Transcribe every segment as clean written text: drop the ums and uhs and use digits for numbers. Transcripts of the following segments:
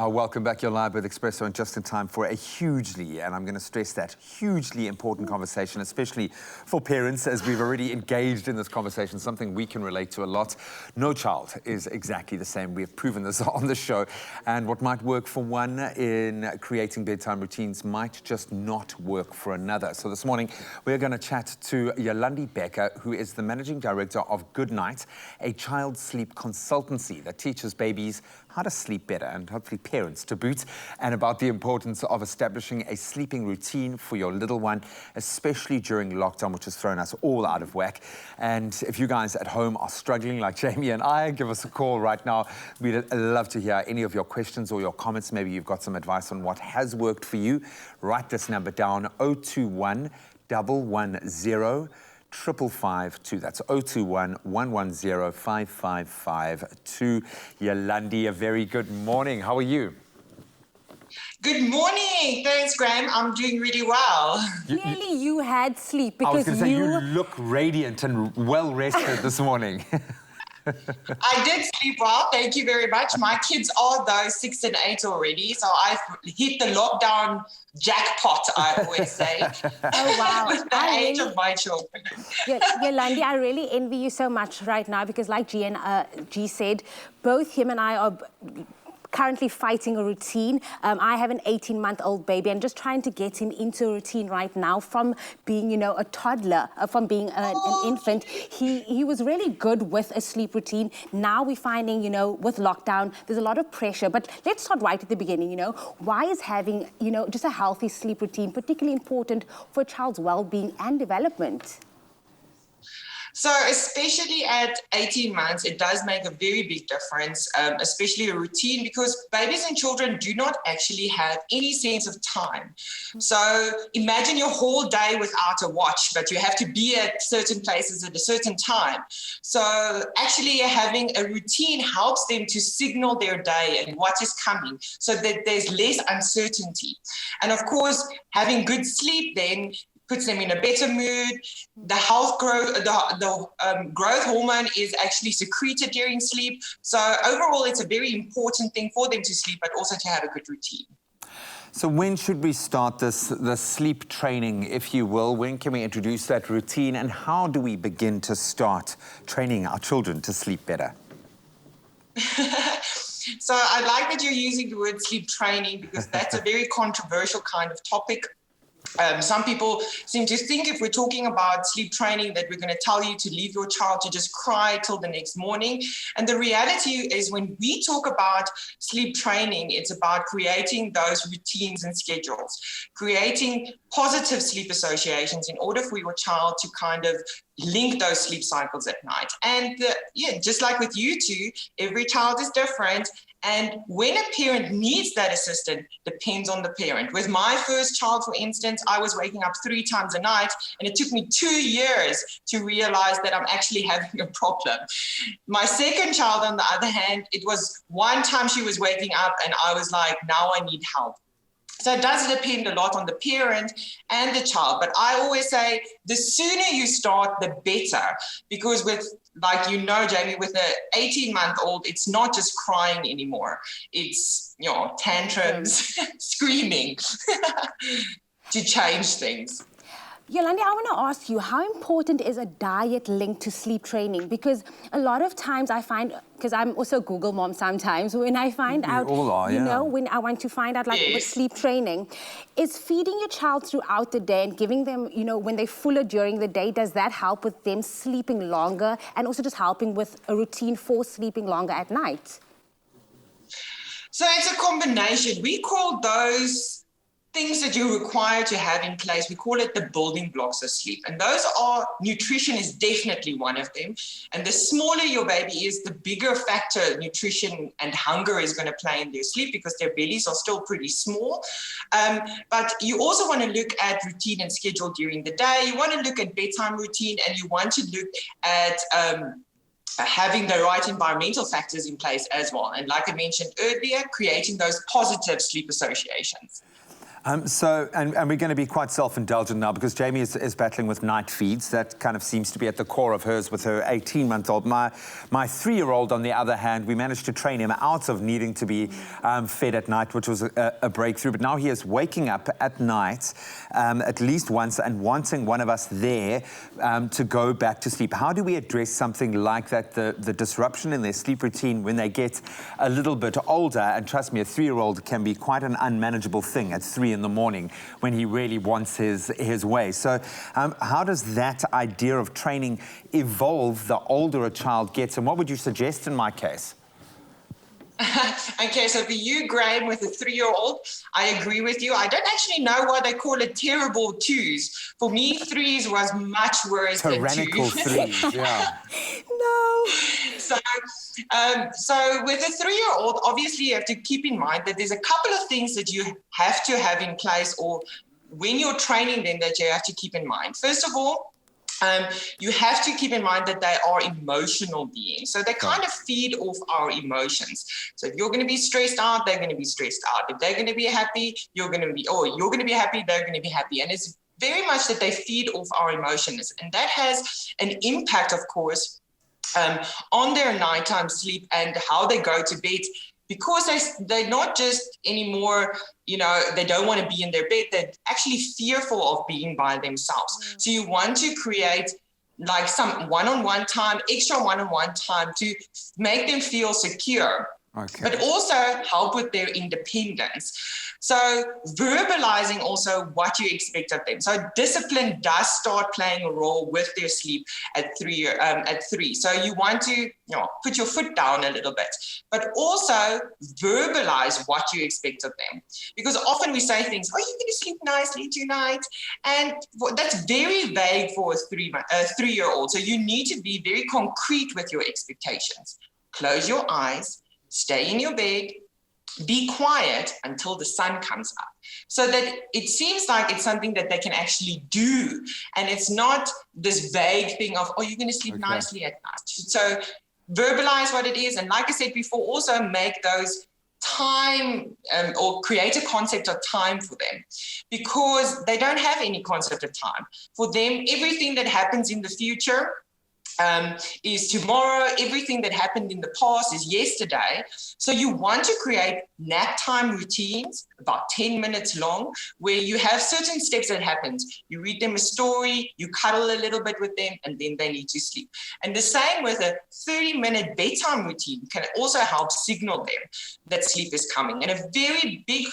Welcome back. You're live with Expresso and just in time for a hugely, and I'm going to stress that, hugely important conversation, especially for parents, as we've already engaged in this conversation, something we can relate to a lot. No child is exactly the same. We have proven this on the show. And what might work for one in creating bedtime routines might just not work for another. So this morning, we're going to chat to Yolandi Becker, who is the Managing Director of Good Night, a child sleep consultancy that teaches babies how to sleep better, and hopefully parents to boot, and about the importance of establishing a sleeping routine for your little one, especially during lockdown, which has thrown us all out of whack. And if you guys at home are struggling like Jamie and I, give us a call right now. We'd love to hear any of your questions or your comments. Maybe you've got some advice on what has worked for you. Write this number down, 021 110 552. That's 021 110 5552. Yolandi, a very good morning. How are you? Good morning. Thanks, Graham. I'm doing really well. Clearly you had sleep I was because going to say, you look radiant and well rested this morning. I did sleep well. Thank you very much. My kids are, though, 6 and 8 already, so I've hit the lockdown jackpot, I always say. Oh, wow. With the age of my children. Yolandi, I really envy you so much right now because like G said, both him and I are currently fighting a routine. I have an 18-month-old baby and just trying to get him into a routine right now from being, a toddler, from being an infant. He was really good with a sleep routine. Now we're finding, with lockdown, there's a lot of pressure. But let's start right at the beginning, Why is having, just a healthy sleep routine particularly important for a child's well-being and development? So especially at 18 months, it does make a very big difference, especially a routine, because babies and children do not actually have any sense of time. So imagine your whole day without a watch, but you have to be at certain places at a certain time. So actually having a routine helps them to signal their day and what is coming so that there's less uncertainty. And of course, having good sleep then puts them in a better mood. The growth hormone is actually secreted during sleep. So overall, it's a very important thing for them to sleep, but also to have a good routine. So when should we start the sleep training, if you will? When can we introduce that routine, and how do we begin to start training our children to sleep better? So I like that you're using the word sleep training because that's a very controversial kind of topic. Some people seem to think if we're talking about sleep training that we're going to tell you to leave your child to just cry till the next morning. And the reality is when we talk about sleep training, it's about creating those routines and schedules, creating positive sleep associations in order for your child to kind of link those sleep cycles at night. And just like with you two, every child is different. And when a parent needs that assistance, depends on the parent. With my first child, for instance, I was waking up 3 times a night, and it took me 2 years to realize that I'm actually having a problem. My second child, on the other hand, it was one time she was waking up, and I was like, now I need help. So it does depend a lot on the parent and the child. But I always say the sooner you start, the better. Because with, Jamie, with an 18-month-old, it's not just crying anymore. It's, tantrums, screaming to change things. Yolandi, I want to ask you, how important is a diet linked to sleep training? Because a lot of times I find, because I'm also a Google mom sometimes, when I find out, when I want to find out with sleep training, is feeding your child throughout the day and giving them, when they're fuller during the day, does that help with them sleeping longer and also just helping with a routine for sleeping longer at night? So it's a combination. We call those things that you require to have in place, we call it the building blocks of sleep. And those are, nutrition is definitely one of them. And the smaller your baby is, the bigger factor nutrition and hunger is going to play in their sleep because their bellies are still pretty small. But you also want to look at routine and schedule during the day. You want to look at bedtime routine, and you want to look at having the right environmental factors in place as well. And like I mentioned earlier, creating those positive sleep associations. And we're going to be quite self-indulgent now because Jamie is battling with night feeds. That kind of seems to be at the core of hers with her 18-month-old. My 3-year-old, on the other hand, we managed to train him out of needing to be fed at night, which was a breakthrough. But now he is waking up at night at least once and wanting one of us there to go back to sleep. How do we address something like that, the disruption in their sleep routine when they get a little bit older? And trust me, a 3-year-old can be quite an unmanageable thing at 3 in the morning when he really wants his way. So how does that idea of training evolve the older a child gets? And what would you suggest in my case? Okay, so for you, Graham, with a 3-year-old, I agree with you. I don't actually know why they call it terrible 2s. For me, 3s was much worse Tyrannical than 2s. 3s, yeah. No. So with a 3-year-old, obviously you have to keep in mind that there's a couple of things that you have to have in place, or when you're training them, that you have to keep in mind. First of all, you have to keep in mind that they are emotional beings. So they kind of feed off our emotions. So if you're going to be stressed out, they're going to be stressed out. If they're going to be happy, you're going to be happy, they're going to be happy. And it's very much that they feed off our emotions. And that has an impact, of course, on their nighttime sleep and how they go to bed, because they're not just anymore, they don't want to be in their bed. They're actually fearful of being by themselves. So you want to create like some one-on-one time, extra one-on-one time to make them feel secure. Okay. But also help with their independence. So verbalizing also what you expect of them. So discipline does start playing a role with their sleep at 3. So you want to put your foot down a little bit, but also verbalize what you expect of them. Because often we say things, "Are you going to sleep nicely tonight?" And that's very vague for a 3-year-old. So you need to be very concrete with your expectations. Close your eyes. Stay in your bed, be quiet until the sun comes up, so that it seems like it's something that they can actually do. And it's not this vague thing of, "Oh, you're going to sleep nicely at night." So verbalize what it is. And like I said before, also make those time or create a concept of time for them, because they don't have any concept of time. For them, everything that happens in the future is tomorrow. Everything that happened in the past is yesterday. So you want to create nap time routines, about 10 minutes long, where you have certain steps that happens. You read them a story, you cuddle a little bit with them, and then they need to sleep. And the same with a 30-minute bedtime routine can also help signal them that sleep is coming. And a very big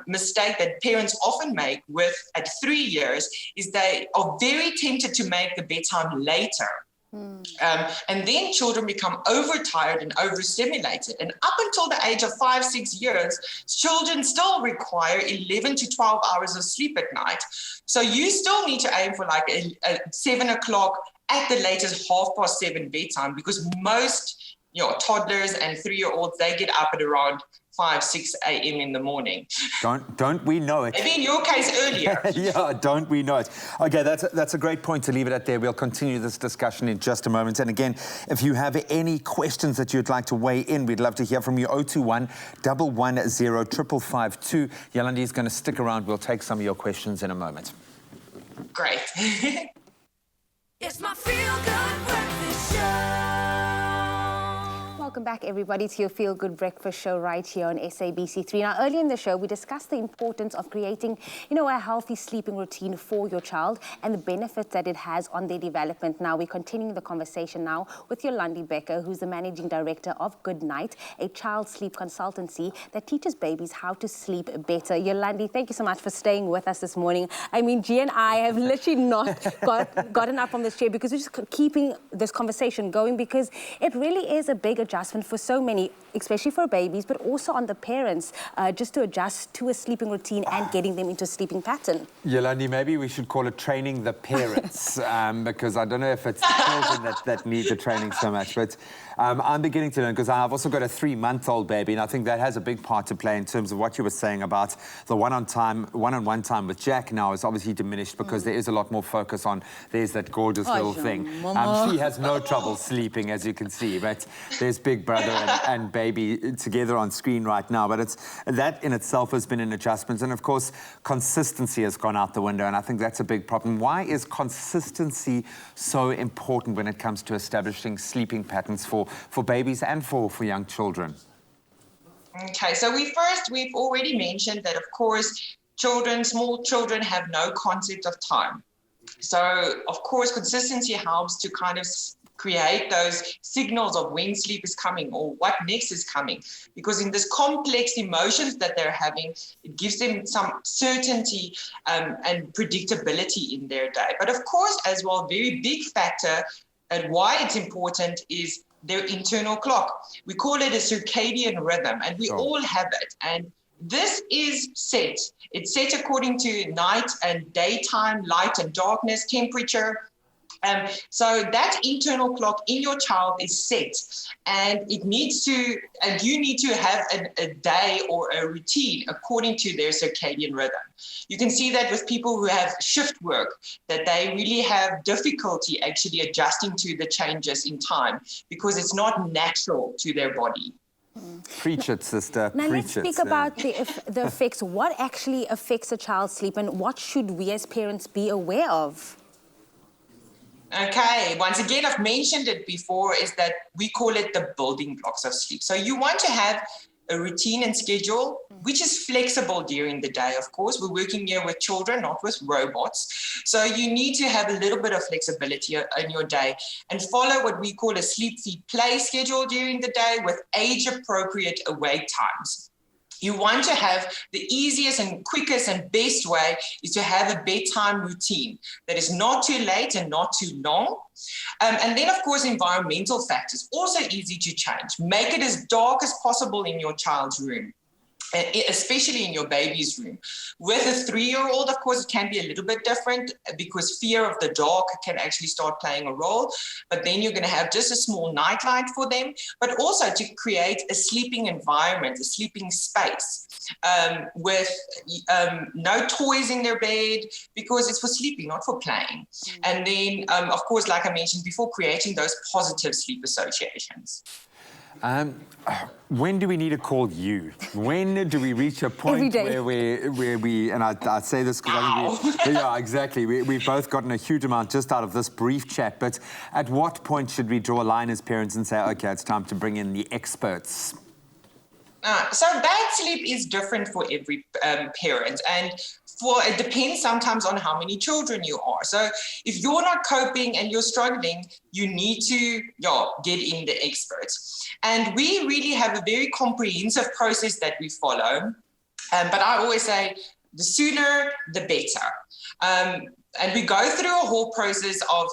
mistake that parents often make at 3 years is they are very tempted to make the bedtime later. And then children become overtired and overstimulated. And up until the age of 5-6 years, children still require 11 to 12 hours of sleep at night. So you still need to aim for like a 7 o'clock, at the latest 7:30 bedtime, because most toddlers and 3-year-olds, they get up at around 5-6 a.m. in the morning. Don't we know it? Maybe in your case earlier. Yeah, don't we know it? Okay, that's a great point to leave it at there. We'll continue this discussion in just a moment. And again, if you have any questions that you'd like to weigh in, we'd love to hear from you. 021 110 5552. Yolandi is going to stick around. We'll take some of your questions in a moment. Great. It's my Feel Good Breakfast Show. Welcome back, everybody, to your Feel Good Breakfast Show right here on SABC3. Now, earlier in the show, we discussed the importance of creating, a healthy sleeping routine for your child and the benefits that it has on their development. Now, we're continuing the conversation now with Yolandi Becker, who's the Managing Director of Good Night, a child sleep consultancy that teaches babies how to sleep better. Yolandi, thank you so much for staying with us this morning. I mean, G and I have literally not gotten up from this chair because we're just keeping this conversation going, because it really is a big adjustment for so many, especially for babies, but also on the parents, just to adjust to a sleeping routine and getting them into a sleeping pattern. Yolandi, maybe we should call it training the parents, because I don't know if it's the children that need the training so much, but I'm beginning to learn, because I've also got a 3-month-old baby, and I think that has a big part to play in terms of what you were saying about the one-on-one time with Jack now is obviously diminished, because there is a lot more focus on, there's that gorgeous little thing. She has no trouble sleeping, as you can see, but there's big big brother and baby together on screen right now, but that in itself has been an adjustment. And of course, consistency has gone out the window, and I think that's a big problem. Why is consistency so important when it comes to establishing sleeping patterns for babies and for young children? Okay, so we've already mentioned that, of course, small children have no concept of time. So, of course, consistency helps to kind of create those signals of when sleep is coming or what next is coming. Because in this complex emotions that they're having, it gives them some certainty and predictability in their day. But of course, as well, a very big factor and why it's important is their internal clock. We call it a circadian rhythm, and we all have it. And this is set. It's set according to night and daytime, light and darkness, temperature. So that internal clock in your child is set, and you need to have a day or a routine according to their circadian rhythm. You can see that with people who have shift work, that they really have difficulty actually adjusting to the changes in time because it's not natural to their body. Preach it, sister. Now Preach let's speak about the effects. What actually affects a child's sleep, and what should we as parents be aware of? Okay, once again, I've mentioned it before, is that we call it the building blocks of sleep. So you want to have a routine and schedule, which is flexible during the day, of course. We're working here with children, not with robots. So you need to have a little bit of flexibility in your day and follow what we call a sleep, feed, play schedule during the day with age-appropriate awake times. You want to have the easiest and quickest and best way is to have a bedtime routine that is not too late and not too long. And then, of course, environmental factors, also easy to change. Make it as dark as possible in your child's room, especially in your baby's room. With a 3-year-old, of course, it can be a little bit different because fear of the dark can actually start playing a role. But then you're going to have just a small nightlight for them, but also to create a sleeping environment, a sleeping space with no toys in their bed because it's for sleeping, not for playing. And then, of course, like I mentioned before, creating those positive sleep associations. When do we need to call you? When do we reach a point where we and I say this because I think yeah, exactly. We've both gotten a huge amount just out of this brief chat, but at what point should we draw a line as parents and say, okay, it's time to bring in the experts? So bad sleep is different for every parent, and it depends sometimes on how many children you are. So if you're not coping and you're struggling, you need to get in the experts. And we really have a very comprehensive process that we follow. But I always say the sooner, the better. And we go through a whole process of,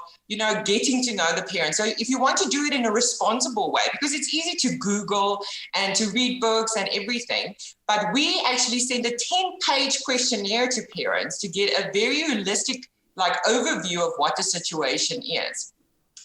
getting to know the parent. So if you want to do it in a responsible way, because it's easy to Google and to read books and everything, but we actually send a 10-page questionnaire to parents to get a very holistic, overview of what the situation is.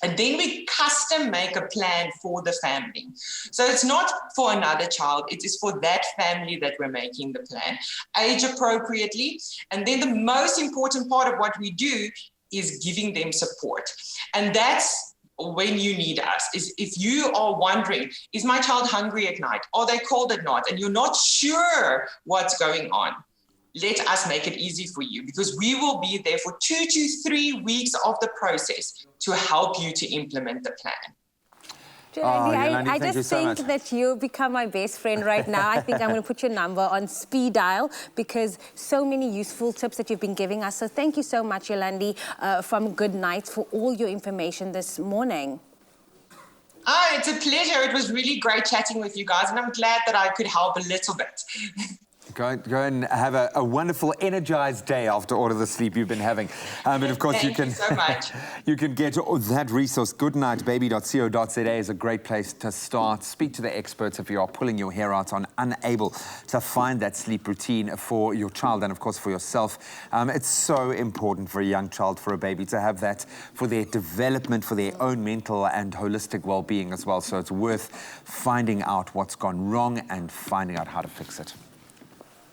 And then we custom make a plan for the family. So it's not for another child, it is for that family that we're making the plan, age appropriately. And then the most important part of what we do is giving them support. And that's when you need us, is if you are wondering, is my child hungry at night? Are they cold at night? And you're not sure what's going on. Let us make it easy for you, because we will be there for 2 to 3 weeks of the process to help you to implement the plan. Yolandi, I just think that you've become my best friend right now. I think I'm going to put your number on speed dial because so many useful tips that you've been giving us. So thank you so much, Yolandi, from Good Nights, for all your information this morning. It's a pleasure. It was really great chatting with you guys, and I'm glad that I could help a little bit. Go and have a wonderful, energized day after all of the sleep you've been having. But of course, Thank you so much. You can get that resource. Goodnightbaby.co.za is a great place to start. Speak to the experts if you are pulling your hair out, unable to find that sleep routine for your child and, of course, for yourself. It's so important for a young child, for a baby, to have that for their development, for their own mental and holistic well-being as well. So it's worth finding out what's gone wrong and finding out how to fix it.